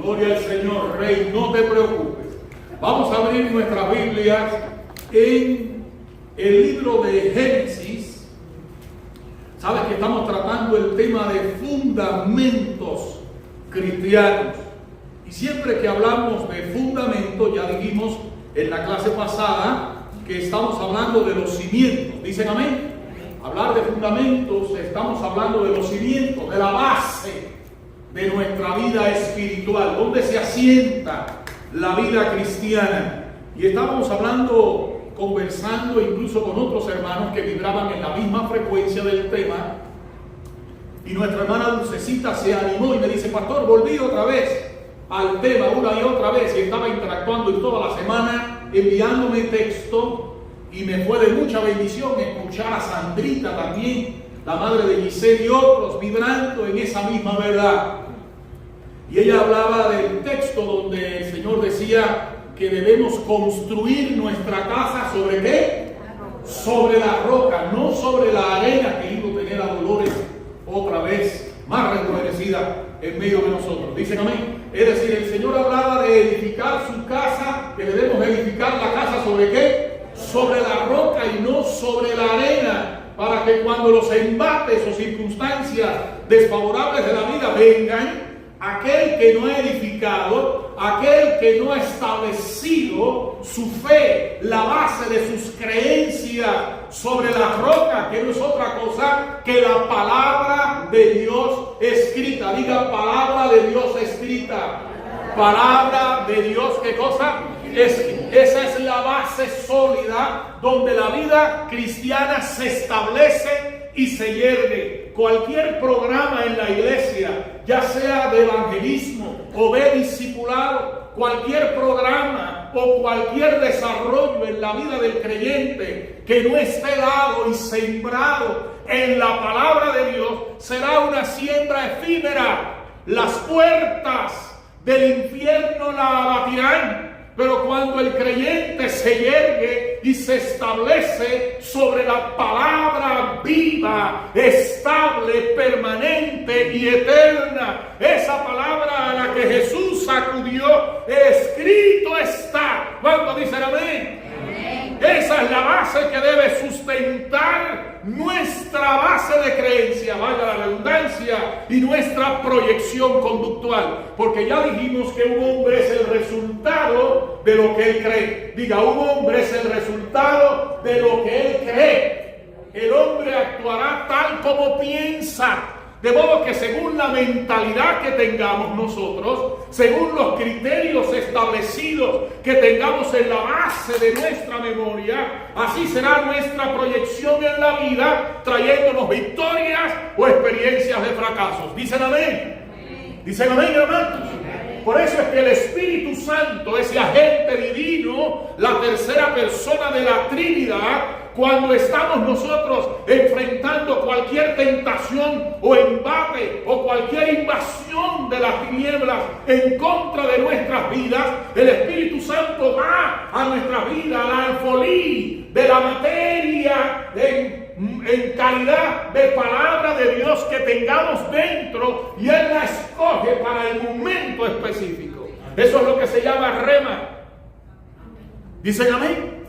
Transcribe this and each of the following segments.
Gloria al Señor, Rey, no te preocupes. Vamos a abrir nuestras Biblias en el libro de Génesis. Sabes que estamos tratando el tema de fundamentos cristianos. Y siempre que hablamos de fundamentos, ya dijimos en la clase pasada que estamos hablando de los cimientos. ¿Dicen amén? Hablar de fundamentos, estamos hablando de los cimientos, de la base de nuestra vida espiritual, donde se asienta la vida cristiana. Y estábamos hablando, conversando incluso con otros hermanos que vibraban en la misma frecuencia del tema. Y nuestra hermana Dulcecita se animó y me dice: pastor, volví otra vez al tema, una y otra vez, y estaba interactuando en toda la semana, enviándome texto. Y me fue de mucha bendición escuchar a Sandrita también, la madre de Giselle, y otros vibrando en esa misma verdad. Y ella hablaba del texto donde el Señor decía que debemos construir nuestra casa ¿sobre qué? Sobre la roca, no sobre la arena, que hizo tener a Dolores otra vez más rejuvenecida en medio de nosotros. Dicen amén. Es decir, el Señor hablaba de edificar su casa, que debemos edificar la casa ¿sobre qué? Sobre la roca y no sobre la arena, para que cuando los embates o circunstancias desfavorables de la vida vengan, aquel que no ha edificado, aquel que no ha establecido su fe, la base de sus creencias sobre la roca, que no es otra cosa que la palabra de Dios escrita. Diga: palabra de Dios escrita. Palabra de Dios, ¿qué cosa? Esa es la base sólida donde la vida cristiana se establece y se yergue. Cualquier programa en la iglesia, ya sea de evangelismo o de discipulado, cualquier programa o cualquier desarrollo en la vida del creyente que no esté dado y sembrado en la palabra de Dios, será una siembra efímera. Las puertas del infierno la abatirán. Pero cuando el creyente se yergue y se establece sobre la palabra viva, estable, permanente y eterna, esa palabra a la que Jesús acudió, escrito está. ¿Cuántos dicen amén? Esa es la base que debe sustentar nuestra base de creencia, valga la redundancia, y nuestra proyección conductual. Porque ya dijimos que un hombre es el resultado de lo que él cree. Diga: un hombre es el resultado de lo que él cree. El hombre actuará tal como piensa. De modo que según la mentalidad que tengamos nosotros, según los criterios establecidos que tengamos en la base de nuestra memoria, así será nuestra proyección en la vida, trayéndonos victorias o experiencias de fracasos. ¿Dicen amén? ¿Dicen amén, hermanos? Por eso es que el Espíritu Santo, ese agente divino, la tercera persona de la Trinidad, cuando estamos nosotros enfrentando cualquier tentación o embate o cualquier invasión de las tinieblas en contra de nuestras vidas, el Espíritu Santo va a nuestra vida, a la alfolí de la materia en calidad de palabra de Dios que tengamos dentro, y Él la escoge para el momento específico. Eso es lo que se llama rema. ¿Dicen amén?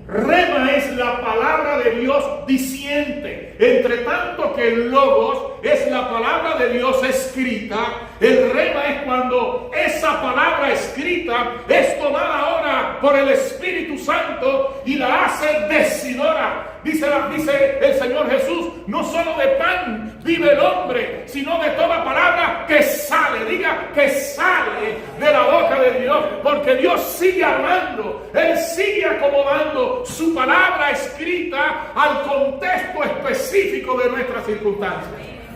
Rema es la palabra de Dios diciente. Entre tanto que el logos es la palabra de Dios escrita, el rema es cuando esa palabra escrita es tomada ahora por el Espíritu Santo y la hace decidora. Dice el Señor Jesús: no solo de pan vive el hombre, sino de toda palabra que sale. Diga: que sale de la boca de Dios, porque Dios sigue hablando. Él sigue acomodando su palabra escrita al contexto específico de nuestras circunstancias.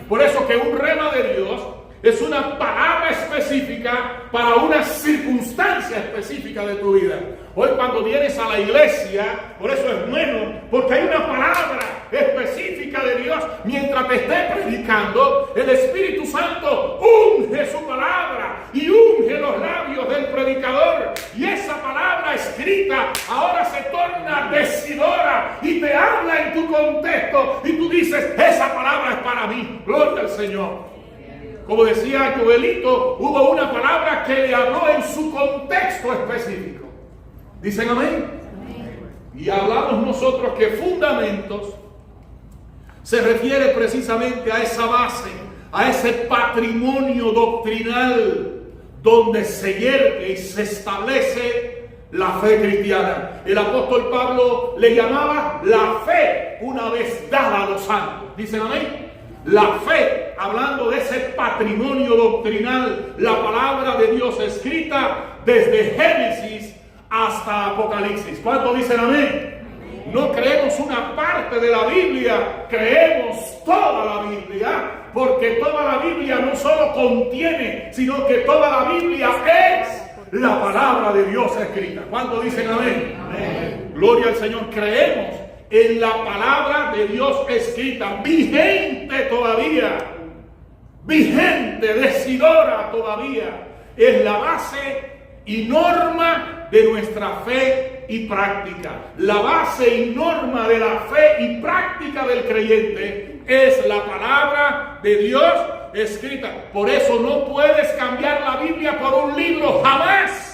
Por eso que un rema de Dios es una palabra específica para una circunstancia específica de tu vida. Hoy cuando vienes a la iglesia, por eso es bueno, porque hay una palabra específica de Dios. Mientras te esté predicando, el Espíritu Santo unge su palabra y unge los labios del predicador. Y esa palabra escrita ahora se torna decidora y te habla en tu contexto. Y tú dices: esa palabra es para mí. Gloria al Señor. como decía Joelito, hubo una palabra que le habló en su contexto específico. ¿Dicen amén? Y hablamos nosotros que fundamentos se refiere precisamente a esa base, a ese patrimonio doctrinal donde se hierve y se establece la fe cristiana. El apóstol Pablo le llamaba la fe una vez dada a los santos. ¿Dicen amén? La fe, hablando de ese patrimonio doctrinal, la palabra de Dios escrita desde Génesis hasta Apocalipsis. ¿Cuántos dicen amén? No creemos una parte de la Biblia, creemos toda la Biblia, porque toda la Biblia no solo contiene, sino que toda la Biblia es la palabra de Dios escrita. ¿Cuántos dicen amén? Amén. Gloria al Señor. Creemos en la palabra de Dios escrita, vigente todavía, vigente, decidora todavía. Es la base y norma de nuestra fe y práctica. La base y norma de la fe y práctica del creyente es la palabra de Dios escrita. Por eso no puedes cambiar la Biblia por un libro, jamás.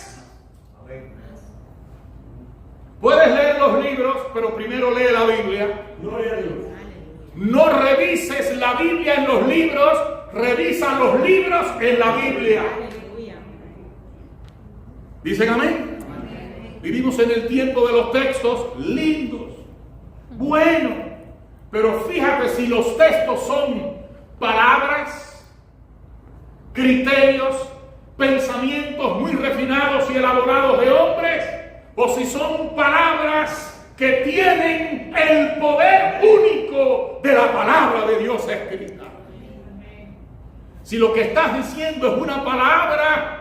Puedes leer los libros, pero primero lee la Biblia. Gloria a Dios. No revises la Biblia en los libros, revisa los libros en la Biblia. ¿Dicen amén? Vivimos en el tiempo de los textos lindos, buenos, pero fíjate si los textos son palabras, criterios, pensamientos muy refinados y elaborados de hombres, o si son palabras que tienen el poder único de la palabra de Dios escrita. Si lo que estás diciendo es una palabra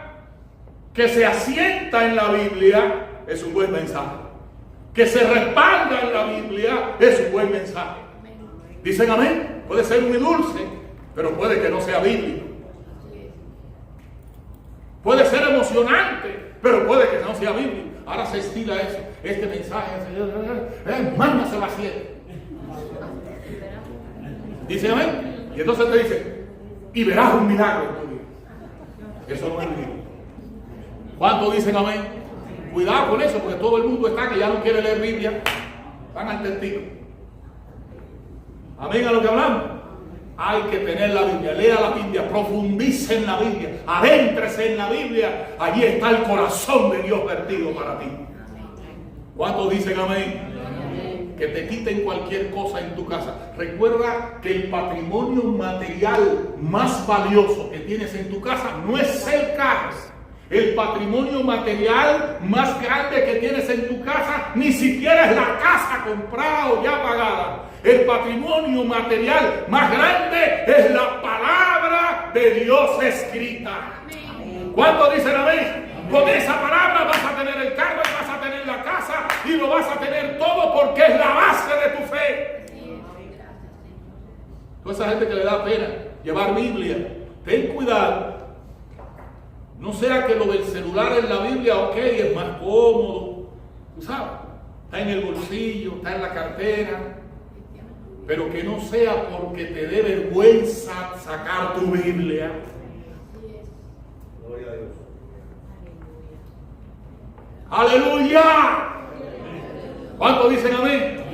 que se asienta en la Biblia, es un buen mensaje. Que se respalda en la Biblia, es un buen mensaje. ¿Dicen amén? Puede ser muy dulce, pero puede que no sea bíblico. Puede ser emocionante, pero puede que no sea bíblico. Ahora se estila eso. Este mensaje, mándaselo a 7. ¿Dicen amén? Y entonces te dice, y verás un milagro en tu vida. Eso no es bíblico. ¿Cuántos dicen amén? Cuidado con eso, porque todo el mundo está que ya no quiere leer Biblia. Van al testigo. Amén a lo que hablamos. Hay que tener la Biblia, lea la Biblia, profundice en la Biblia, adéntrese en la Biblia. Allí está el corazón de Dios vertido para ti. ¿Cuántos dicen amén? Que te quiten cualquier cosa en tu casa. Recuerda que el patrimonio material más valioso que tienes en tu casa no es el carro. El patrimonio material más grande que tienes en tu casa ni siquiera es la casa comprada o ya pagada. El patrimonio material más grande es la palabra de Dios escrita. ¿Cuántos dicen amén? Con esa palabra vas a tener el carro, vas a tener la casa y lo vas a tener todo porque es la base de tu fe. Toda esa gente que le da pena llevar Biblia, ten cuidado. No sea que lo del celular en la Biblia, ok, es más cómodo, tú sabes, está en el bolsillo, está en la cartera, pero que no sea porque te dé vergüenza sacar tu Biblia. Gloria a Dios. ¡Aleluya! ¿Cuántos dicen amén?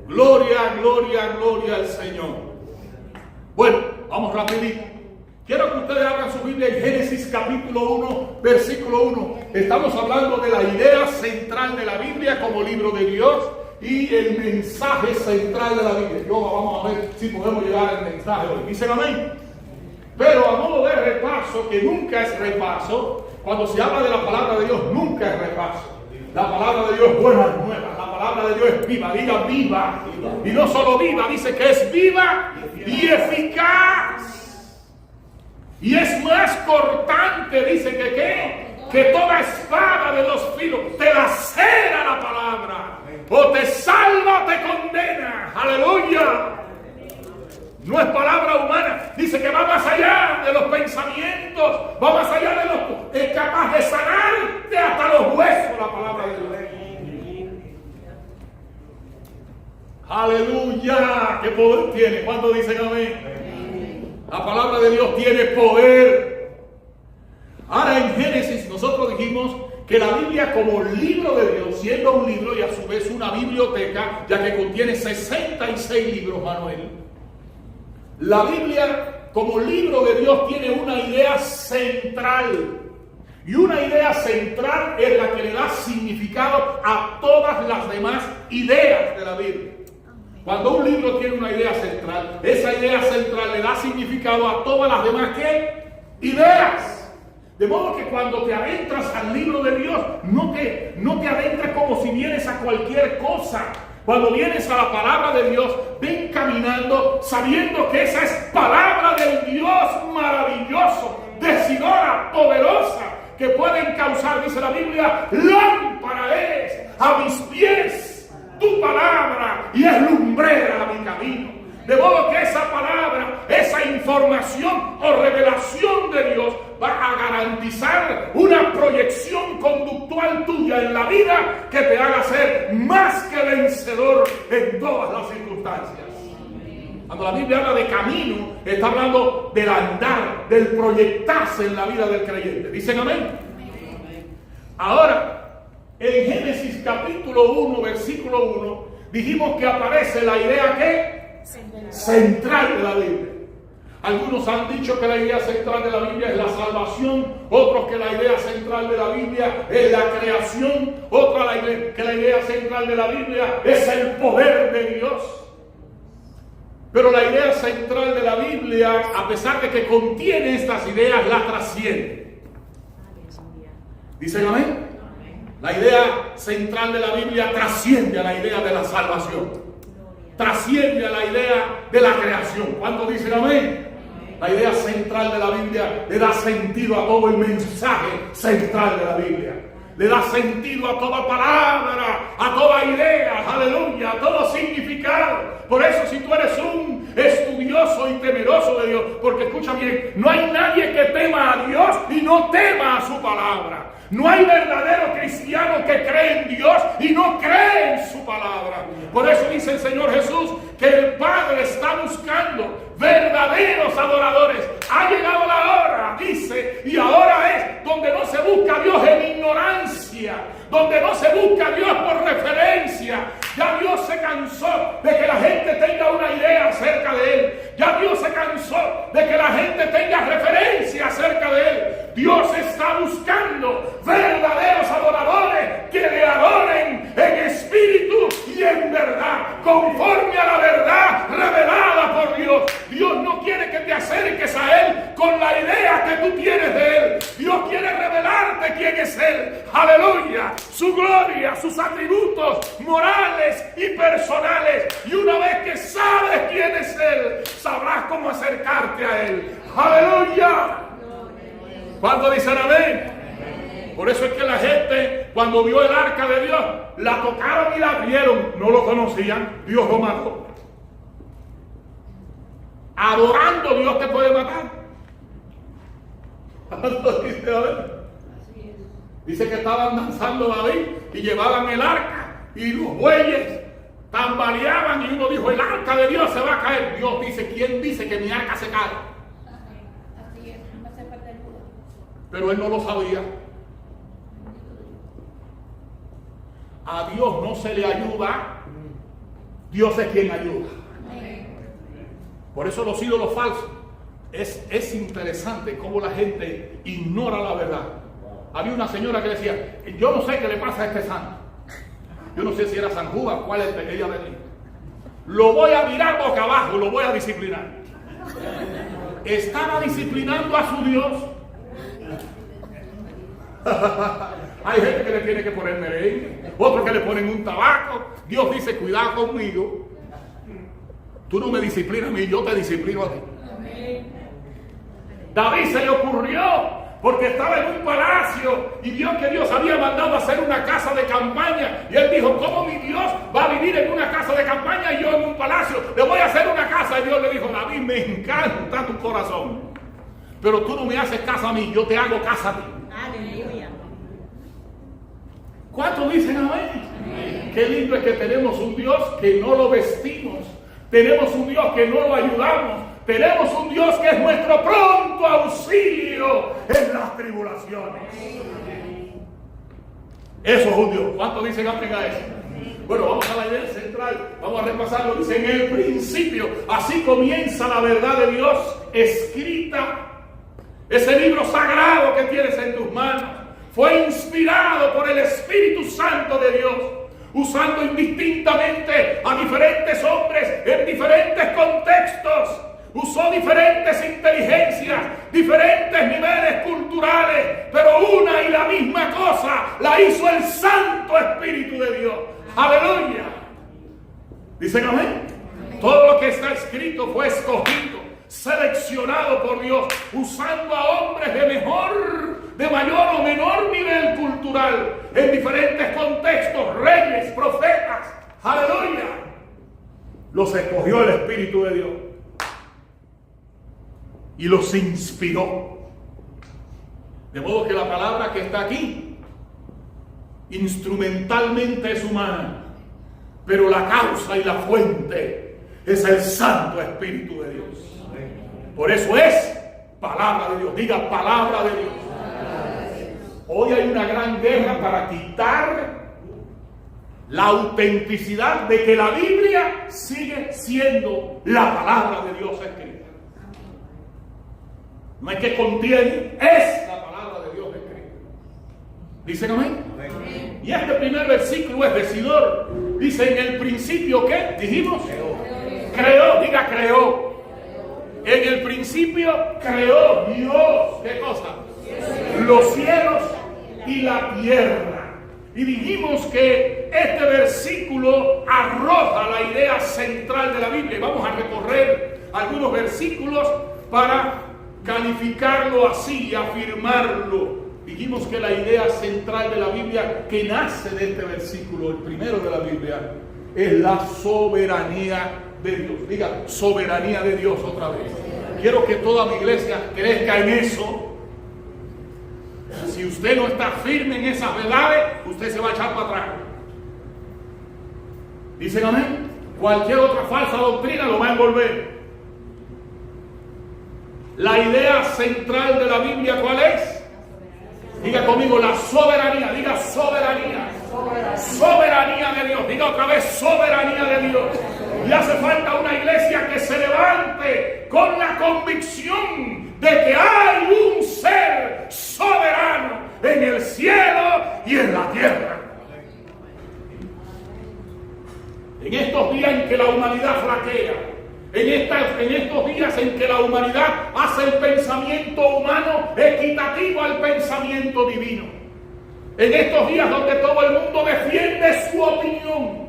Gloria, gloria, gloria al Señor. Bueno, vamos rapidito. Quiero que ustedes abran su Biblia en Génesis capítulo 1, versículo 1. Estamos hablando de la idea central de la Biblia como libro de Dios y el mensaje central de la Biblia. Vamos a ver si podemos llegar al mensaje hoy. ¿Dicen amén? Pero a modo de repaso, que nunca es repaso, cuando se habla de la palabra de Dios, nunca es repaso. La palabra de Dios es buena nueva. La palabra de Dios es viva. Diga viva. Y no solo viva, dice que es viva y eficaz. Y es más cortante, dice que toda espada de 2 filos, te lacera la palabra, o te salva o te condena. Aleluya. No es palabra humana, dice que va más allá de los pensamientos, va más allá de los, es capaz de sanarte hasta los huesos, la palabra de Dios. Aleluya. ¿Qué poder tiene? ¿Cuántos dicen amén? La palabra de Dios tiene poder. Ahora en Génesis nosotros dijimos que la Biblia como libro de Dios, siendo un libro y a su vez una biblioteca, ya que contiene 66 libros, Manuel, la Biblia como libro de Dios tiene una idea central. Y una idea central es la que le da significado a todas las demás ideas de la Biblia. Cuando un libro tiene una idea central, esa idea central le da significado a todas las demás ¿qué? Ideas. De modo que cuando te adentras al libro de Dios, no te adentras como si vienes a cualquier cosa. Cuando vienes a la palabra de Dios, ven caminando sabiendo que esa es palabra del Dios maravilloso, decidora, poderosa, que pueden causar, dice la Biblia, lámpara es a mis pies tu palabra y es lumbrera a mi camino. De modo que esa palabra, esa información o revelación de Dios va a garantizar una proyección conductual tuya en la vida que te haga ser más que vencedor en todas las circunstancias. Cuando la Biblia habla de camino, está hablando del andar, del proyectarse en la vida del creyente. ¿Dicen amén? Ahora, en Génesis capítulo 1, versículo 1, dijimos que aparece la idea ¿qué? Central de la Biblia. Algunos han dicho que la idea central de la Biblia es la salvación, otros que la idea central de la Biblia es la creación, otros que la idea central de la Biblia es el poder de Dios. Pero la idea central de la Biblia, a pesar de que contiene estas ideas, la trasciende. ¿Dicen amén? La idea central de la Biblia trasciende a la idea de la salvación. Trasciende a la idea de la creación. ¿Cuántos dicen amén? La idea central de la Biblia le da sentido a todo el mensaje central de la Biblia. Le da sentido a toda palabra, a toda idea, aleluya, a todo significado. Por eso si tú eres un estudioso y temeroso de Dios, porque escucha bien, no hay nadie que tema a Dios y no tema a su palabra. No hay verdadero cristiano que cree en Dios y no cree en su palabra. Por eso dice el Señor Jesús que el Padre está buscando verdaderos adoradores. Ha llegado la hora, dice, y ahora es donde no se busca a Dios en ignorancia, donde no se busca a Dios por referencia. Ya Dios se cansó de que la gente tenga una idea acerca de Él. Ya Dios se cansó de que la gente tenga referencia acerca de Él. Dios está buscando verdaderos adoradores que le adoren en espíritu y en verdad, conforme a la verdad revelada por Dios. Dios no quiere que te acerques a Él con la idea que tú tienes de Él. Dios quiere revelarte quién es Él. Aleluya. Su gloria, sus atributos morales y personales. Y una vez que sabes quién es Él, sabrás cómo acercarte a Él. Aleluya. ¿Cuánto dicen amén? Por eso es que la gente, cuando vio el arca de Dios, la tocaron y la vieron. No lo conocían. Dios lo mató. Adorando, Dios te puede matar. Dice que estaban danzando David y llevaban el arca y los bueyes tambaleaban y uno dijo, el arca de Dios se va a caer. Dios dice, ¿quién dice que mi arca se cae? Así es, no se perder. Pero él no lo sabía. A Dios no se le ayuda, Dios es quien ayuda. Por eso los ídolos falsos, es interesante cómo la gente ignora la verdad. Había una señora que decía, yo no sé qué le pasa a este santo. Yo no sé si era San Judas, cuál es el que ella decía. Lo voy a mirar boca abajo, lo voy a disciplinar. Estaba disciplinando a su Dios. Hay gente que le tiene que poner merengue, otros que le ponen un tabaco. Dios dice, cuidado conmigo. Tú no me disciplinas a mí, yo te disciplino a ti. David se le ocurrió, porque estaba en un palacio y vio que Dios había mandado a hacer una casa de campaña. Y él dijo, ¿cómo mi Dios va a vivir en una casa de campaña y yo en un palacio? Le voy a hacer una casa. Y Dios le dijo, David, me encanta tu corazón, pero tú no me haces casa a mí, yo te hago casa a ti. Aleluya. ¿Cuántos dicen amén? Qué lindo es que tenemos un Dios que no lo vestimos. Tenemos un Dios que no lo ayudamos. Tenemos un Dios que es nuestro pronto auxilio en las tribulaciones. Eso es un Dios. ¿Cuántos dicen amén a eso? Bueno, vamos a la idea central. Vamos a repasarlo. Dice: en el principio, así comienza la verdad de Dios escrita. Ese libro sagrado que tienes en tus manos fue inspirado por el Espíritu Santo de Dios, usando indistintamente a diferentes hombres en diferentes contextos. Usó diferentes inteligencias, diferentes niveles culturales, pero una y la misma cosa la hizo el Santo Espíritu de Dios. ¡Aleluya! ¿Dicen amén? Todo lo que está escrito fue escogido, seleccionado por Dios, usando a hombres de mayor o menor nivel cultural, en diferentes contextos, reyes, profetas. ¡Aleluya! Los escogió el Espíritu de Dios y los inspiró. De modo que la palabra que está aquí instrumentalmente es humana, pero la causa y la fuente es el Santo Espíritu de Dios. Por eso es palabra de Dios. Diga: palabra de Dios. Hoy hay una gran guerra para quitar la autenticidad de que la Biblia sigue siendo la palabra de Dios escrita. No es que contiene, es la palabra de Dios escrita. ¿Dicen amén? Amén. Y este primer versículo es decidor. Dice: en el principio, ¿qué? Dijimos. Creó, diga creó. En el principio creó Dios. ¿Qué cosa? Los cielos y la tierra. Y dijimos que este versículo arroja la idea central de la Biblia. Vamos a recorrer algunos versículos para calificarlo así y afirmarlo. Dijimos que la idea central de la Biblia, que nace de este versículo, el primero de la Biblia, es la soberanía de Dios. Diga: soberanía de Dios otra vez. Quiero que toda mi iglesia crezca en eso. Si usted no está firme en esas verdades, usted se va a echar para atrás. ¿Dicen amén? Cualquier otra falsa doctrina lo va a envolver. La idea central de la Biblia, ¿cuál es? Diga conmigo: la soberanía. Diga: soberanía. Soberanía de Dios. Diga otra vez: soberanía de Dios. Y hace falta una iglesia que se levante con la convicción de que hay un ser soberano en el cielo y en la tierra. En estos días en que la humanidad flaquea, en estos días en que la humanidad hace el pensamiento humano equitativo al pensamiento divino, en estos días donde todo el mundo defiende su opinión,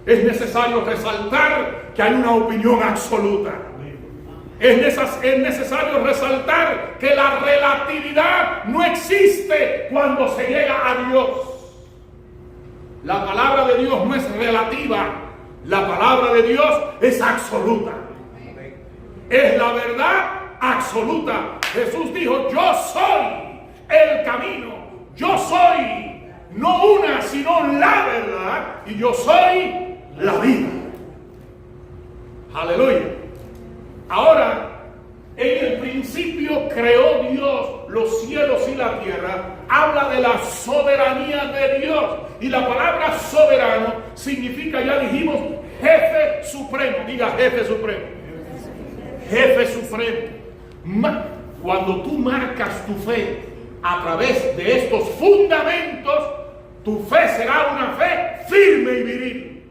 es necesario resaltar que hay una opinión absoluta. Es necesario resaltar que la relatividad no existe cuando se llega a Dios. La palabra de Dios no es relativa. La palabra de Dios es absoluta. Es la verdad absoluta. Jesús dijo: yo soy el camino. Yo soy no una, sino la verdad. Y yo soy la vida. Aleluya. Ahora, en el principio creó Dios los cielos y la tierra. Habla de la soberanía de Dios. Y la palabra soberano significa, ya dijimos, jefe supremo. Diga: jefe supremo. Jefe supremo. Cuando tú marcas tu fe a través de estos fundamentos, tu fe será una fe firme y viril.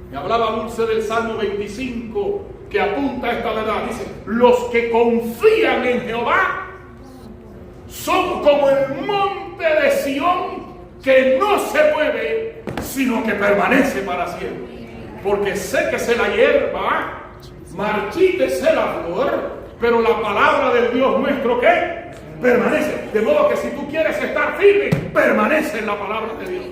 Me hablaba Dulce del Salmo 25, que apunta a esta verdad. Dice: los que confían en Jehová son como el monte de Sión, que no se mueve, sino que permanece para siempre. Porque séquese la hierba, marchítese la flor, pero la palabra del Dios nuestro, ¿qué? Permanece. De modo que si tú quieres estar firme, permanece en la palabra de Dios.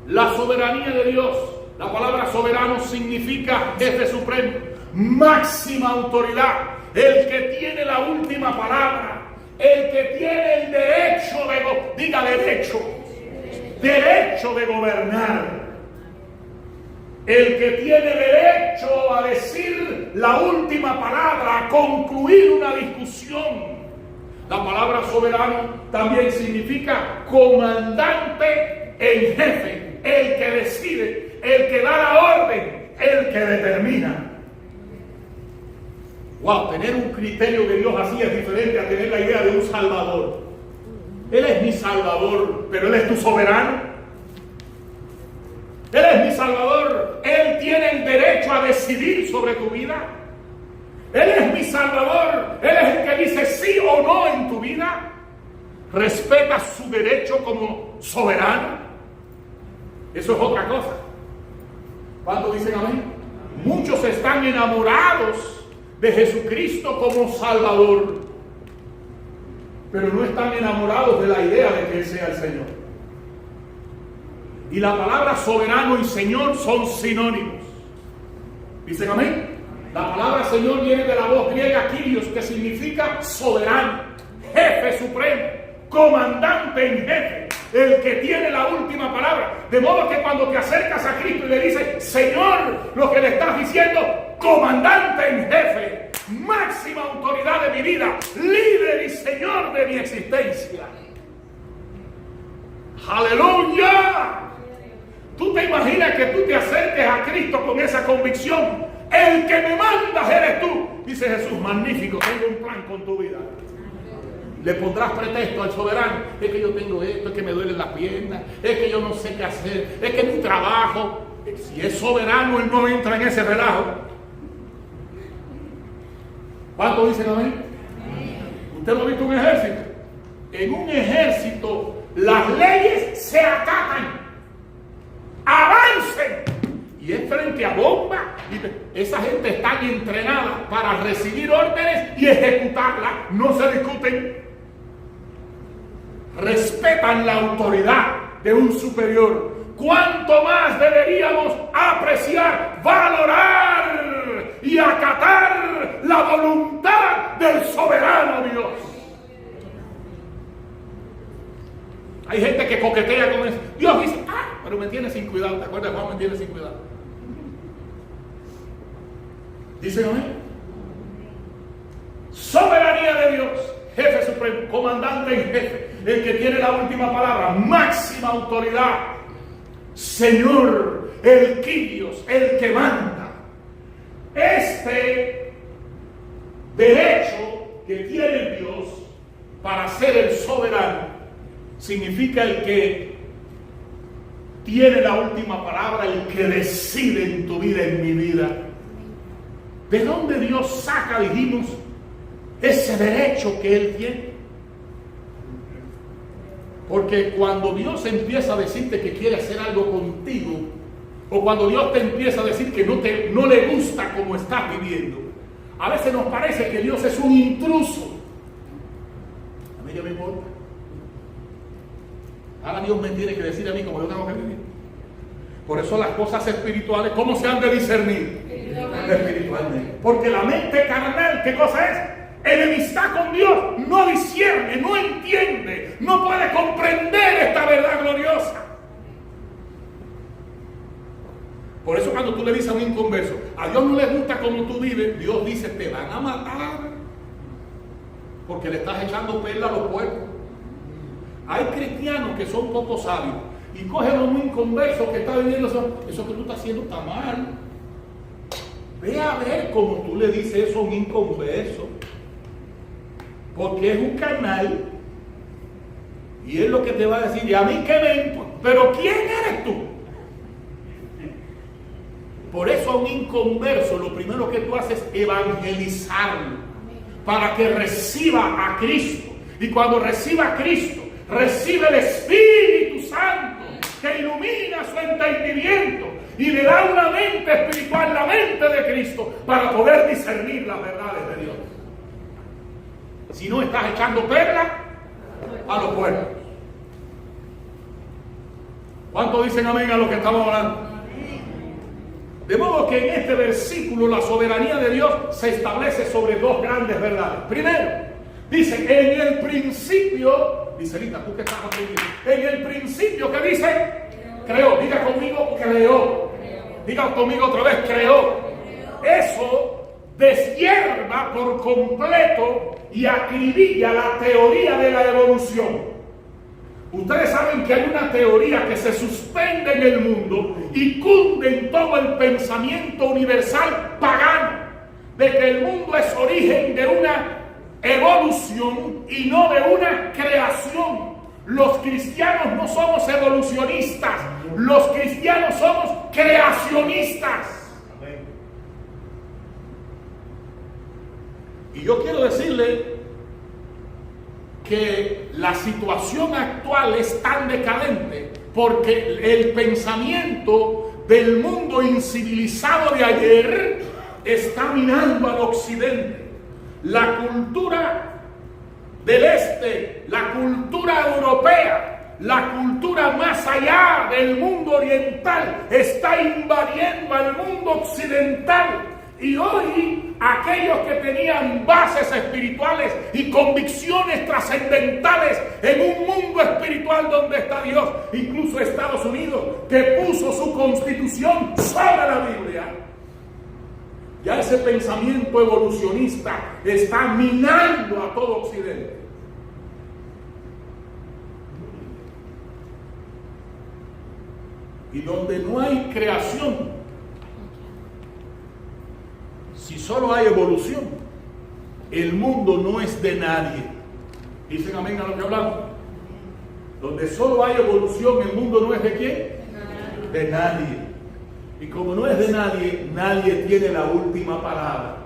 La soberanía de Dios. La palabra soberano significa jefe supremo, máxima autoridad, el que tiene la última palabra, el que tiene el derecho de derecho de gobernar. el que tiene derecho a decir la última palabra, a concluir una discusión. La palabra soberano también significa comandante en jefe, el que decide, el que da la orden, el que determina. Wow, tener un criterio de Dios así es diferente a tener la idea de un Salvador. Él es mi Salvador, pero Él es tu soberano. Él es mi Salvador. Él tiene el derecho a decidir sobre tu vida. Él es mi Salvador. Él es el que dice sí o no en tu vida. Respeta su derecho como soberano. Eso es otra cosa. ¿Cuántos dicen amén? Muchos están enamorados de Jesucristo como Salvador, pero no están enamorados de la idea de que Él sea el Señor. Y la palabra soberano y Señor son sinónimos. ¿Dicen amén? La palabra Señor viene de la voz griega Kyrios, que significa soberano, jefe supremo, comandante en jefe, el que tiene la última palabra. De modo que cuando te acercas a Cristo y le dices Señor, lo que le estás diciendo, comandante en jefe, máxima autoridad de mi vida, líder y Señor de mi existencia. ¡Aleluya! Tú te imaginas que tú te acerques a Cristo con esa convicción. El que me mandas eres tú. Dice Jesús, magnífico, tengo un plan con tu vida. Le pondrás pretexto al soberano. Es que yo tengo esto, es que me duelen las piernas, es que yo no sé qué hacer, es que mi trabajo. Si es soberano, Él no entra en ese relajo. ¿Cuántos dicen amén? ¿Usted lo ha visto en un ejército? En un ejército las leyes se acatan. ¡Avancen! Y es frente a bomba. Esa gente está entrenada para recibir órdenes y ejecutarlas. No se discuten. Respetan la autoridad de un superior. ¿Cuánto más deberíamos apreciar, valorar y acatar la voluntad del soberano Dios? Hay gente que coquetea con eso. Dios dice, pero me tiene sin cuidado. ¿Te acuerdas de Juan? Me tiene sin cuidado. Dice amén. Soberanía de Dios, jefe supremo, comandante en jefe, el que tiene la última palabra, máxima autoridad, Señor, el Kyrios, el que manda. Este derecho que tiene Dios para ser el soberano significa el que tiene la última palabra, el que decide en tu vida, en mi vida. ¿De dónde Dios saca, dijimos, ese derecho que Él tiene? Porque cuando Dios empieza a decirte que quiere hacer algo contigo, o cuando Dios te empieza a decir que no le gusta como estás viviendo, a veces nos parece que Dios es un intruso. A mí ya me importa. Ahora Dios me tiene que decir a mí cómo yo tengo que vivir. Por eso las cosas espirituales, ¿cómo se han de discernir? Espiritualmente. Porque la mente carnal, ¿qué cosa es? Enemistad con Dios. No discierne, no entiende, no puede comprender esta verdad gloriosa. Por eso cuando tú le dices a un inconverso, a Dios no le gusta cómo tú vives, Dios dice, te van a matar. Porque le estás echando perla a los puercos. Hay cristianos que son poco sabios y cogen a un inconverso que está viviendo eso que tú estás haciendo está mal. Ve a ver cómo tú le dices eso a un inconverso, porque es un carnal y es lo que te va a decir. Y a mí qué me importa, pero ¿quién eres tú? Por eso a un inconverso lo primero que tú haces es evangelizarlo para que reciba a Cristo. Y cuando reciba a Cristo, recibe el Espíritu Santo que ilumina su entendimiento y le da una mente espiritual, la mente de Cristo, para poder discernir las verdades de Dios. Si no, estás echando perla a los puercos. ¿Cuántos dicen amén a lo que estamos hablando? De modo que en este versículo la soberanía de Dios se establece sobre dos grandes verdades. Primero, dice, en el principio, dice Lita, tú que estás aprendiendo, en el principio, ¿qué dice? Creó, diga conmigo, creó. Diga conmigo otra vez, creó. Eso deshierva por completo y acribilla la teoría de la evolución. Ustedes saben que hay una teoría que se suspende en el mundo y cunde en todo el pensamiento universal pagano, de que el mundo es origen de una evolución y no de una creación. Los cristianos no somos evolucionistas, los cristianos somos creacionistas. Y yo quiero decirle que la situación actual es tan decadente porque el pensamiento del mundo incivilizado de ayer está minando al occidente. La cultura del este, la cultura europea, la cultura más allá del mundo oriental está invadiendo al mundo occidental. Y hoy aquellos que tenían bases espirituales y convicciones trascendentales en un mundo espiritual donde está Dios, incluso Estados Unidos, que puso su constitución sobre la Biblia, ya ese pensamiento evolucionista está minando a todo Occidente. Y donde no hay creación, si solo hay evolución, el mundo no es de nadie. Dicen amén a lo que hablamos. Donde solo hay evolución, el mundo no es de quién? De nadie. Y como no es de nadie, nadie tiene la última palabra.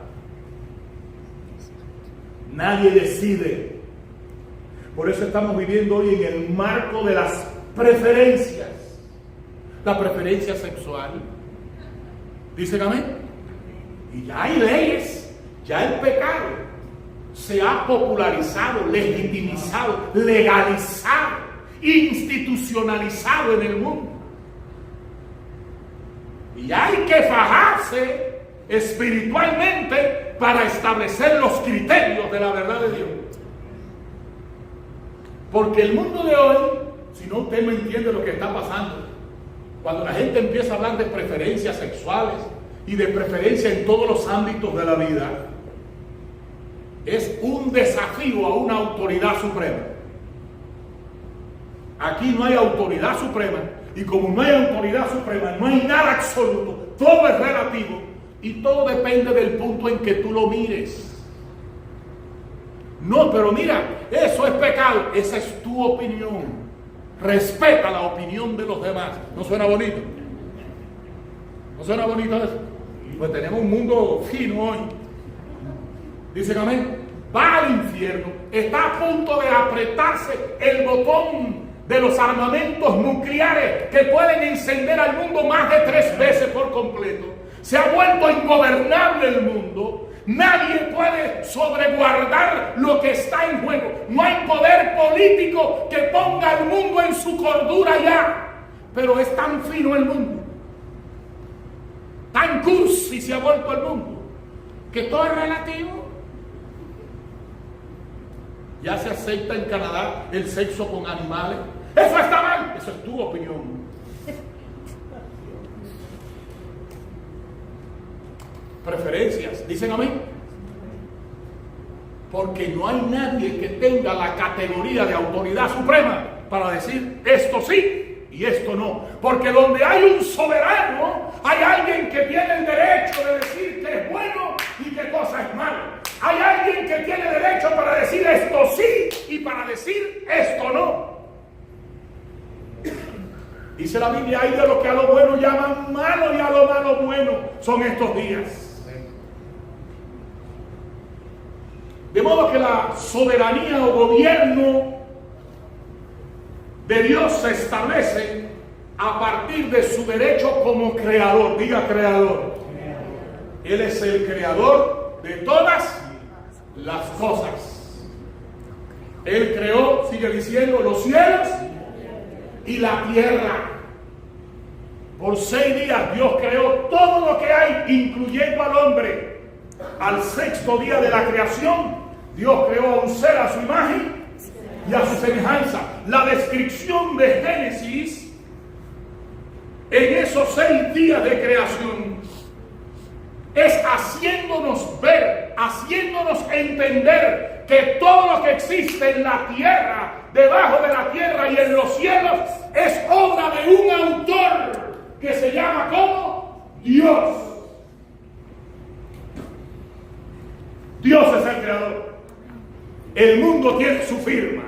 Nadie decide. Por eso estamos viviendo hoy en el marco de las preferencias. La preferencia sexual. ¿Dicen amén? Y ya hay leyes, ya el pecado se ha popularizado, legitimizado, legalizado, institucionalizado en el mundo. Y hay que fajarse espiritualmente para establecer los criterios de la verdad de Dios. Porque el mundo de hoy, si no usted no entiende lo que está pasando, cuando la gente empieza a hablar de preferencias sexuales y de preferencia en todos los ámbitos de la vida, es un desafío a una autoridad suprema. Aquí no hay autoridad suprema, y como no hay autoridad suprema, no hay nada absoluto, todo es relativo y todo depende del punto en que tú lo mires. No, pero mira, eso es pecado, esa es tu opinión. Respeta la opinión de los demás. ¿No suena bonito? ¿No suena bonito eso? Pues tenemos un mundo fino hoy. Dicen amén. Va al infierno, está a punto de apretarse el botón de los armamentos nucleares que pueden encender al mundo más de 3 veces por completo. Se ha vuelto ingobernable el mundo. Nadie puede sobreguardar lo que está en juego. No hay poder político que ponga al mundo en su cordura ya. Pero es tan fino el mundo, tan cursi se ha vuelto el mundo, que todo es relativo. Ya se acepta en Canadá el sexo con animales. Eso está mal. Eso es tu opinión. Preferencias. ¿Dicen amén? Porque no hay nadie que tenga la categoría de autoridad suprema para decir esto sí y esto no. Porque donde hay un soberano, hay alguien que tiene el derecho de decir que es bueno y qué cosa es malo. Hay alguien que tiene derecho para decir esto sí y para decir esto no. Dice la Biblia, hay de lo que a lo bueno llaman malo y a lo malo bueno son estos días. De modo que la soberanía o gobierno de Dios se establece a partir de su derecho como creador. Diga creador. Él es el creador de todas las cosas. Él creó, sigue diciendo, los cielos y la tierra. Por 6 días Dios creó todo lo que hay, incluyendo al hombre. Al 6º día de la creación, Dios creó a un ser a su imagen y a su semejanza. La descripción de Génesis en esos 6 días de creación es haciéndonos ver, haciéndonos entender que todo lo que existe en la tierra, debajo de la tierra y en los cielos es obra de un autor que se llama ¿cómo? Dios. Dios es el creador. El mundo tiene su firma.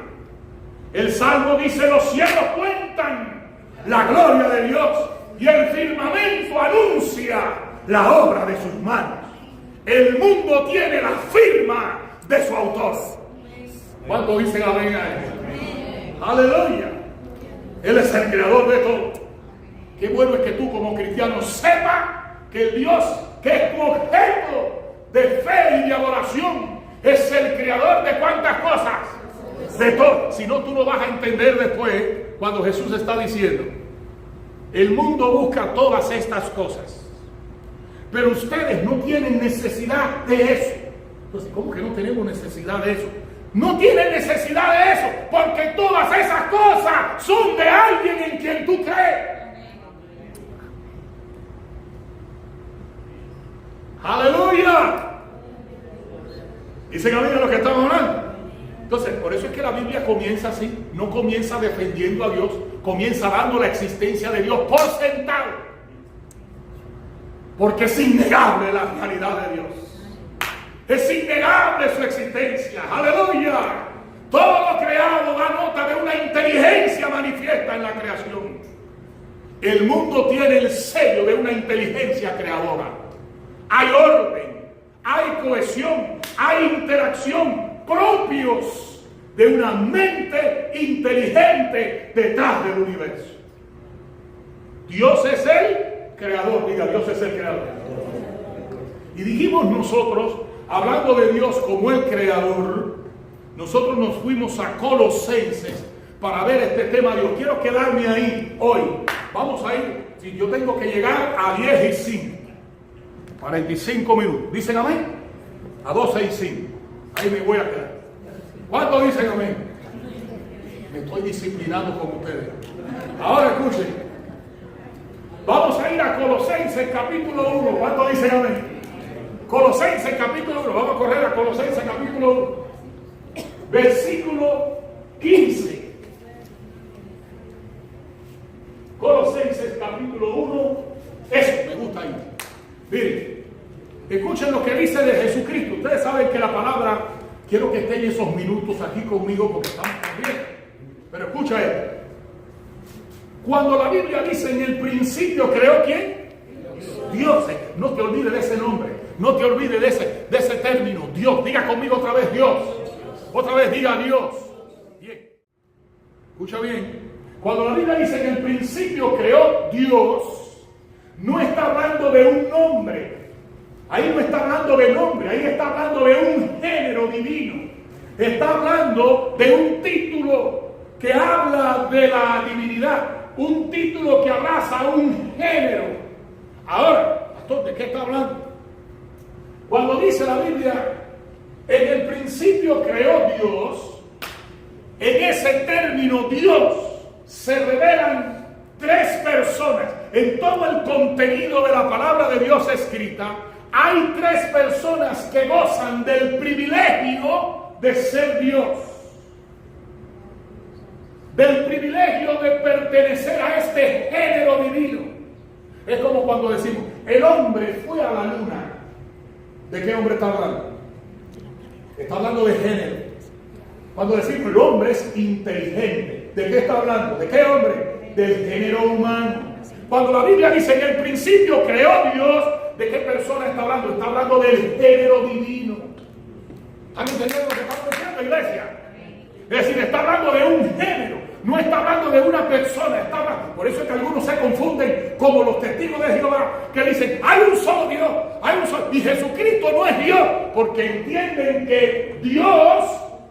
El Salmo dice: los cielos cuentan la gloria de Dios y el firmamento anuncia la obra de sus manos. El mundo tiene la firma de su autor. ¿Cuánto dicen amén a él? Aleluya. Él es el creador de todo. Qué bueno es que tú como cristiano sepas que el Dios que es tu objeto de fe y de adoración es el creador de cuántas cosas. De todo. Si no, tú no vas a entender después cuando Jesús está diciendo: el mundo busca todas estas cosas, pero ustedes no tienen necesidad de eso. Entonces, ¿cómo que no tenemos necesidad de eso? No tienen necesidad de eso, porque todas esas cosas son de alguien en quien tú crees. ¡Aleluya! Dicen amén a lo que estamos hablando. Entonces, por eso es que la Biblia comienza así. No comienza defendiendo a Dios, comienza dando la existencia de Dios por sentado. Porque es innegable la realidad de Dios. Es innegable su existencia. ¡Aleluya! Todo lo creado da nota de una inteligencia manifiesta en la creación. El mundo tiene el sello de una inteligencia creadora. Hay orden, hay cohesión, hay interacción propios de una mente inteligente detrás del universo. Dios es el creador. Diga, Dios es el creador. Y dijimos nosotros, hablando de Dios como el creador, nosotros nos fuimos a Colosenses para ver este tema. Yo quiero quedarme ahí hoy. Vamos a ir, si yo tengo que llegar a 10:05, 45 minutos. ¿Dicen amén? A 12:05. Ahí me voy a quedar. ¿Cuántos dicen amén? Me estoy disciplinando con ustedes. Ahora escuchen. Vamos a ir a Colosenses capítulo 1. ¿Cuántos dicen amén? Colosenses capítulo 1. Vamos a correr a Colosenses capítulo 1. Versículo 15. Colosenses capítulo 1. Eso me gusta ahí. Miren, escuchen lo que dice de Jesucristo. Ustedes saben que la palabra, quiero que estén esos minutos aquí conmigo porque estamos bien. Pero escucha esto. Cuando la Biblia dice en el principio creó ¿quién? Dios. No te olvides de ese nombre. No te olvides de ese término. Dios. Diga conmigo otra vez Dios. Otra vez diga Dios. Bien. Escucha bien. Cuando la Biblia dice en el principio creó Dios, no está hablando de un nombre. Ahí no está hablando de nombre. Ahí está hablando de un género divino. Está hablando de un título que habla de la divinidad. Un título que abraza un género. Ahora, pastor, ¿de qué está hablando? Cuando dice la Biblia, en el principio creó Dios, en ese término Dios se revelan 3 personas. En todo el contenido de la palabra de Dios escrita, hay 3 personas que gozan del privilegio de ser Dios. Del privilegio de pertenecer a este género divino. Es como cuando decimos, el hombre fue a la luna. ¿De qué hombre está hablando? Está hablando de género. Cuando decimos el hombre es inteligente, ¿de qué está hablando? ¿De qué hombre? Del género humano. Cuando la Biblia dice en el principio creó Dios, ¿de qué persona está hablando? Está hablando del género divino. ¿Están entendiendo lo que estamos diciendo, iglesia? Es decir, está hablando de un género, no está hablando de una persona. Por eso es que algunos se confunden como los testigos de Jehová, que dicen, hay un solo Dios, hay un solo, y Jesucristo no es Dios, porque entienden que Dios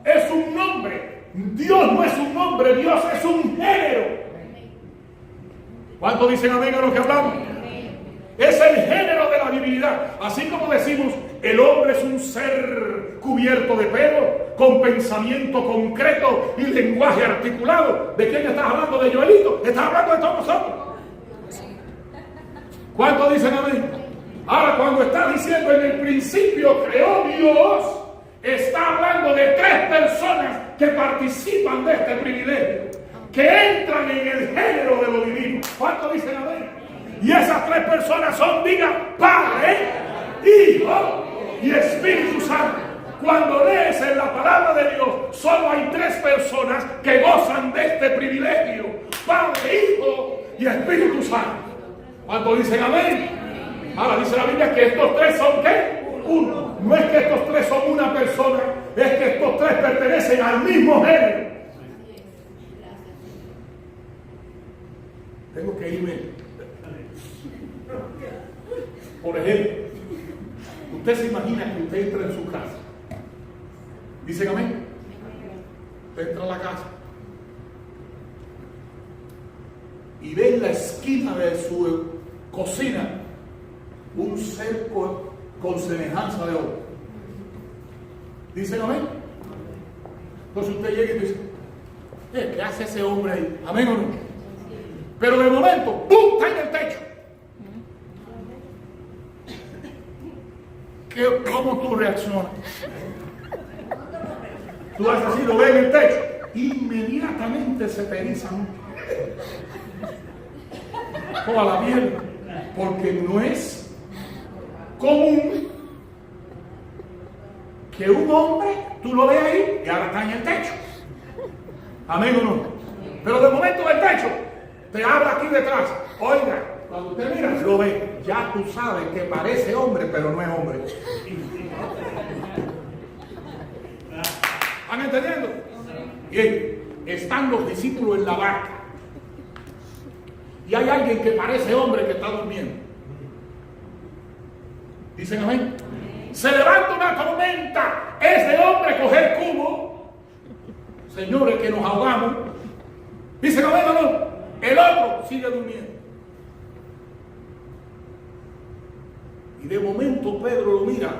es un nombre. Dios no es un nombre, Dios es un género. ¿Cuántos dicen amén a lo que hablamos? Es el género de la divinidad. Así como decimos, el hombre es un ser cubierto de pelo, con pensamiento concreto y lenguaje articulado. ¿De quién estás hablando? ¿De Joelito? ¿Estás hablando de todos nosotros? ¿Cuántos dicen amén? Ahora, cuando está diciendo en el principio creó Dios, está hablando de tres personas que participan de este privilegio, que entran en el género de lo divino. ¿Cuántos dicen amén? Y esas tres personas son, diga, Padre, Hijo y Espíritu Santo. Cuando lees en la palabra de Dios, solo hay tres personas que gozan de este privilegio: Padre, Hijo y Espíritu Santo. ¿Cuántos dicen amén? Ahora dice la Biblia que estos tres son ¿qué? Uno. No es que estos tres son una persona, es que estos tres pertenecen al mismo género. Tengo que irme. Por ejemplo, usted se imagina que usted entra en su casa. ¿Dicen amén? Usted entra a la casa y ve en la esquina de su cocina un ser con semejanza de hombre. ¿Dicen amén? Entonces usted llega y dice, ¿qué hace ese hombre ahí? ¿Amén o no? Pero de momento, ¡pum!, está en el techo. ¿Cómo tú reaccionas? Tú haces así, lo ves en el techo, inmediatamente se te erizan toda la piel, porque no es común que un hombre, tú lo ves ahí y ahora está en el techo. Amén o no. Pero de momento el techo te habla aquí detrás. Oiga, cuando usted mira, lo ve, ya tú sabes que parece hombre, pero no es hombre. ¿Están entendiendo? Bien, están los discípulos en la barca y hay alguien que parece hombre que está durmiendo. ¿Dicen amén? Se levanta una tormenta, es de hombre coger cubo, señores, que nos ahogamos. ¿Dicen amén o no? El otro sigue durmiendo. Y de momento Pedro lo mira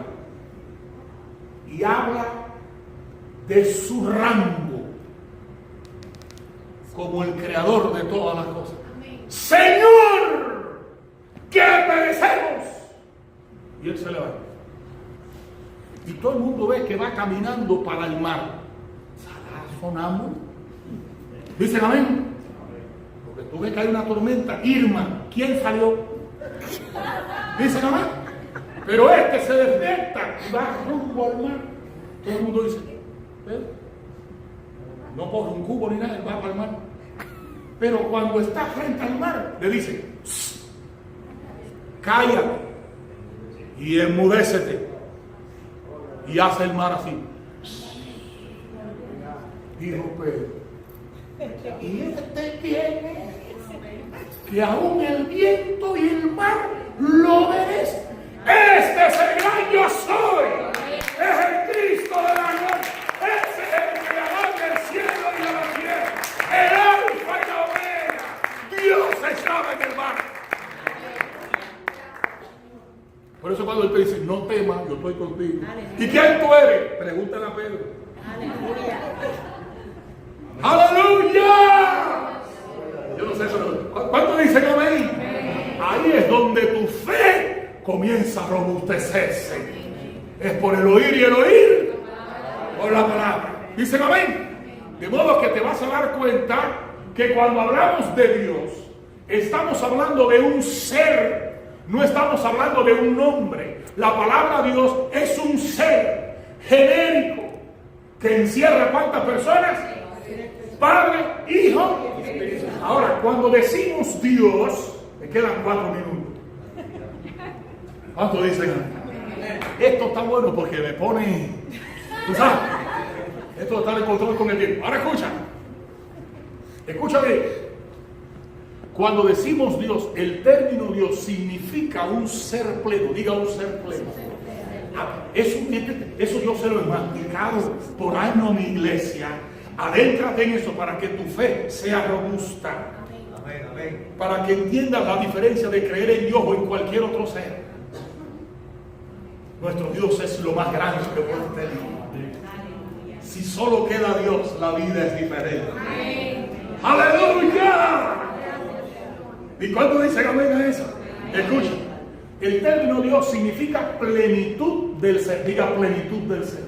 y habla de su rango como el creador de todas las cosas. Señor, que perecemos. Y él se levanta. Y todo el mundo ve que va caminando para el mar. ¿Será sonámbulo? ¿Dicen amén? Porque tú ves que hay una tormenta. Irma, ¿quién salió? ¿Dicen amén? Pero este se despierta y va rumbo al mar. Todo el mundo dice, no coge un cubo ni nada, él va para el mar. Pero cuando está frente al mar, le dice, cállate y enmudécete. Y hace el mar así. Dijo Pedro, ¿y este quién es? Que aún el viento y el mar lo obedecen. Este es el gran yo soy. Es el Cristo de la gloria. Ese es el creador del cielo y de la tierra. El alfa y la omega. Dios estaba en el mar. Por eso cuando él te dice, no temas, yo estoy contigo. Aleluya. ¿Y quién tú eres? Pregúntale a Pedro. Aleluya. ¡Aleluya! Yo no sé eso. ¿Cuánto dicen amén? Ahí es donde tu fe comienza a robustecerse. Es por el oír y el oír por la palabra. Dicen amén. De modo que te vas a dar cuenta que cuando hablamos de Dios, estamos hablando de un ser. No estamos hablando de un nombre. La palabra Dios es un ser genérico que encierra ¿cuántas personas? Padre, Hijo. Ahora, cuando decimos Dios, me quedan 4 minutos. ¿Cuánto dicen? Esto está bueno porque me pone, tú sabes, esto está en control con el tiempo. Ahora escucha bien. Cuando decimos Dios, el término Dios significa un ser pleno. Diga un ser pleno. Eso yo se lo he masticado por años a mi iglesia. Adéntrate en eso para que tu fe sea robusta. Para que entiendas la diferencia de creer en Dios o en cualquier otro ser. Nuestro Dios es lo más grande que puedes tener. Si solo queda Dios, la vida es diferente. ¡Aleluya! ¿Y cuánto dicen amén a eso? Escucha, el término Dios significa plenitud del ser. Diga plenitud del ser.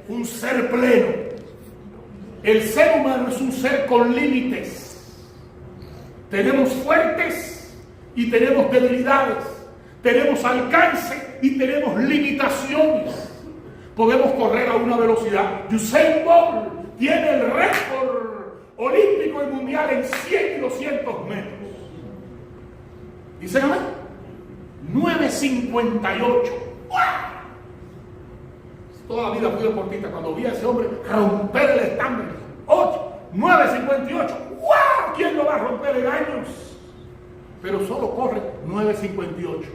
Un ser pleno. El ser humano es un ser con límites. Tenemos fuertes y tenemos debilidades. Tenemos alcance y tenemos limitaciones. Podemos correr a una velocidad. Usain Bolt tiene el récord olímpico y mundial en 100 y 200 metros. ¿Dicen amén? 9:58. Toda la vida fui deportista. Cuando vi a ese hombre romper el estándar, 9:58. ¡Wow! ¿Quién lo va a romper en años? Pero solo corre 9:58.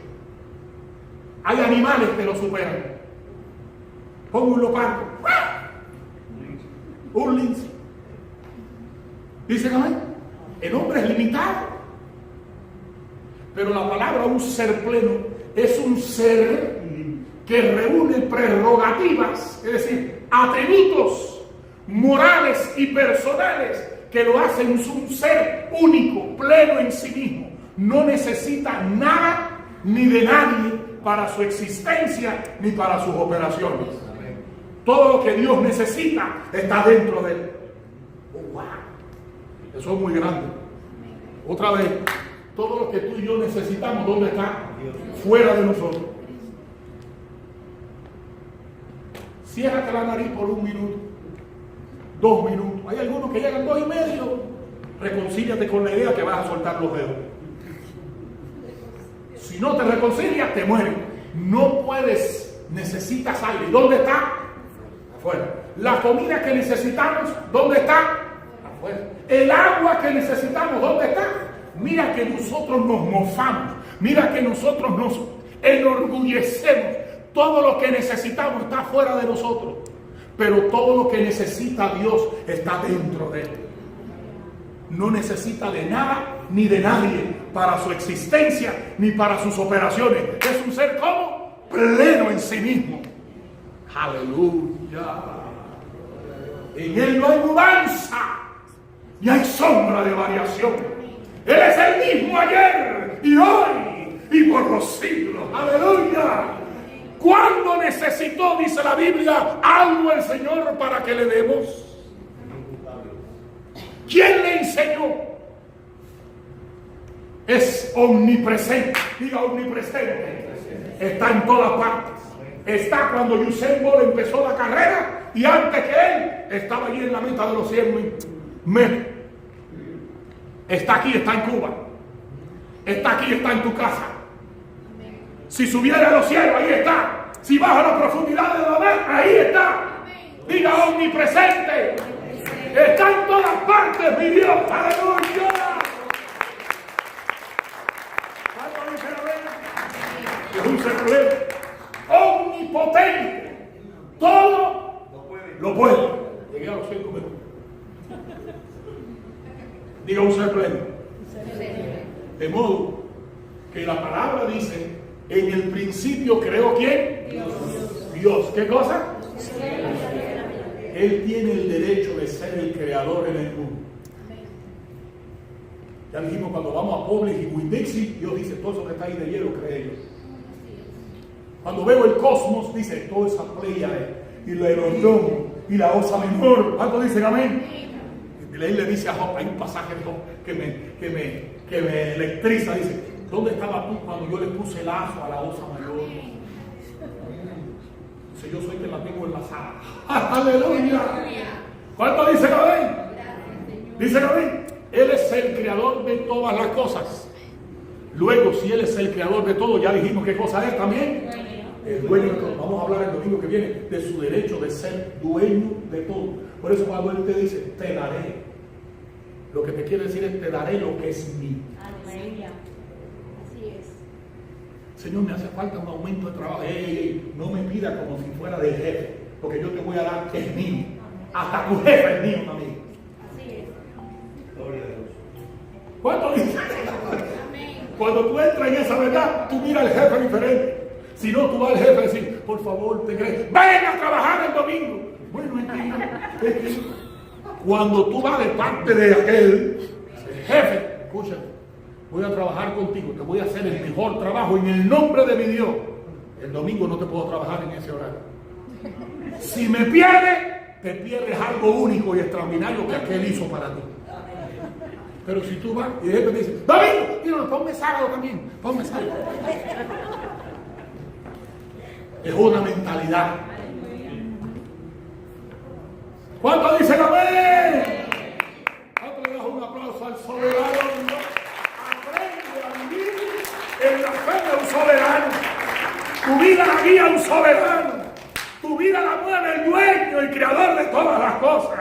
Hay animales que lo superan. Pongo un leopardo, un lince. Dicen amén. El hombre es limitado. Pero la palabra un ser pleno es un ser que reúne prerrogativas, es decir, atributos morales y personales que lo hacen un ser único, pleno en sí mismo. No necesita nada ni de nadie para su existencia ni para sus operaciones. Todo lo que Dios necesita está dentro de él. Oh, wow. Eso es muy grande. Otra vez, todo lo que tú y yo necesitamos, ¿dónde está? Fuera de nosotros. Ciérrate la nariz por 1 minuto, 2 minutos. Hay algunos que llegan 2 y medio. Reconcíliate con la idea que vas a soltar los dedos. Si no te reconcilias, te mueres. No puedes, necesitas aire. ¿Dónde está? Afuera. La comida que necesitamos, ¿dónde está? Afuera. El agua que necesitamos, ¿dónde está? Mira que nosotros nos mofamos. Mira que nosotros nos enorgullecemos. Todo lo que necesitamos está fuera de nosotros. Pero todo lo que necesita Dios está dentro de él. No necesita de nada ni de nadie para su existencia ni para sus operaciones. Es un ser como pleno en sí mismo. Aleluya. En él no hay mudanza ni hay sombra de variación. Él es el mismo ayer y hoy y por los siglos. Aleluya. ¿Cuándo necesitó, dice la Biblia, algo el Señor para que le demos? ¿Quién le enseñó? Es omnipresente. Diga omnipresente. Está en todas partes. Está cuando Usain Bolt empezó la carrera y antes que él estaba allí en la meta de los 100 metros. Está aquí, está en Cuba. Está aquí, está en tu casa. Si subiera a los cielos, ahí está. Si baja a la profundidad de la mar, ahí está. Diga omnipresente. Está en todas partes, mi Dios. Aleluya. Es un ser pleno, omnipotente. Todo lo puede. Llegué a los 5 minutos. Diga un ser pleno. De modo que la palabra dice: en el principio creó ¿quién? Dios. ¿Qué cosa? Él tiene el derecho de ser el creador en el mundo. Ya dijimos, cuando vamos a Publix y Winn-Dixie, Dios dice: todo eso que está ahí de hielo, cree yo. Cuando veo el cosmos, dice: toda esa Pléyade y la Herondón y la Osa Menor. ¿Cuántos dicen amén? Y él le dice a Job, hay un pasaje de Job que me electriza, dice: ¿dónde estabas tú cuando yo le puse lazo a la Osa Mayor? Dice: yo soy que la tengo enlazada. ¡Aleluya! ¿Cuánto dice amén? Dice amén. Él es el creador de todas las cosas. Luego, si Él es el creador de todo, ya dijimos qué cosa es también. El dueño de todo. Vamos a hablar el domingo que viene de su derecho de ser dueño de todo. Por eso cuando Él te dice: te daré, lo que te quiere decir es: te daré lo que es mío. Aleluya. Así es. Señor, me hace falta un aumento de trabajo. No me pida como si fuera del jefe, porque yo te voy a dar que es mío. Hasta tu jefe es mío también. Así es. Gloria a Dios. ¿Cuánto dice? Amén. Cuando tú entras en esa verdad, tú miras al jefe diferente. Si no, tú vas al jefe a decir: por favor, te crees, ven a trabajar el domingo. Bueno, es que cuando tú vas de parte de aquel jefe, escucha, voy a trabajar contigo, te voy a hacer el mejor trabajo en el nombre de mi Dios. El domingo no te puedo trabajar en ese horario. Si me pierdes, te pierdes algo único y extraordinario que aquel hizo para ti. Pero si tú vas y de repente dices, David, mira, ponme sábado también, ponme sábado. Es una mentalidad. ¿Cuántos dicen amén? ¿Cuántos le das un aplauso al soberano? Aprende a vivir en la fe de un soberano. Tu vida la guía un soberano. Tu vida la mueve el dueño y creador de todas las cosas.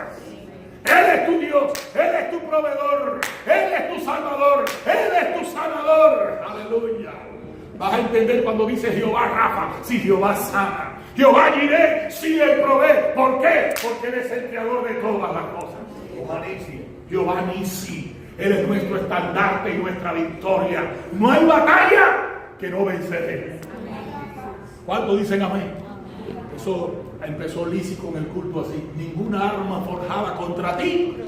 Él es tu Dios, Él es tu proveedor, Él es tu salvador, Él es tu sanador. Aleluya. Vas a entender cuando dice Jehová Rafa, si Jehová sana. Jehová Jireh, si Él provee. ¿Por qué? Porque Él es el creador de todas las cosas. Jehová Nisi, Él es nuestro estandarte y nuestra victoria. No hay batalla que no venceré. ¿Cuántos dicen amén? Eso empezó Lisi con el culto así. Ninguna arma forjada contra ti.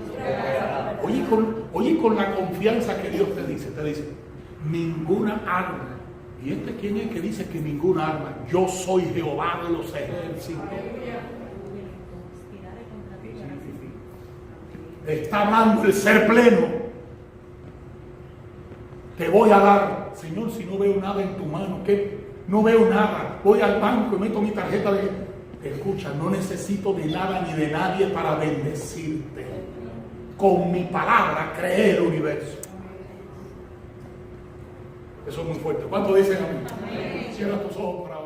Oye con la confianza que Dios te dice, ninguna arma. ¿Y quién es que dice que ninguna arma? Yo soy Jehová de los ejércitos. Está amando el ser pleno. Te voy a dar, Señor, si no veo nada en tu mano, ¿qué? No veo nada. Voy al banco y meto mi tarjeta de... Escucha, no necesito de nada ni de nadie para bendecirte. Con mi palabra creé el universo. Eso es muy fuerte. ¿Cuánto dicen amén? Cierra tus ojos para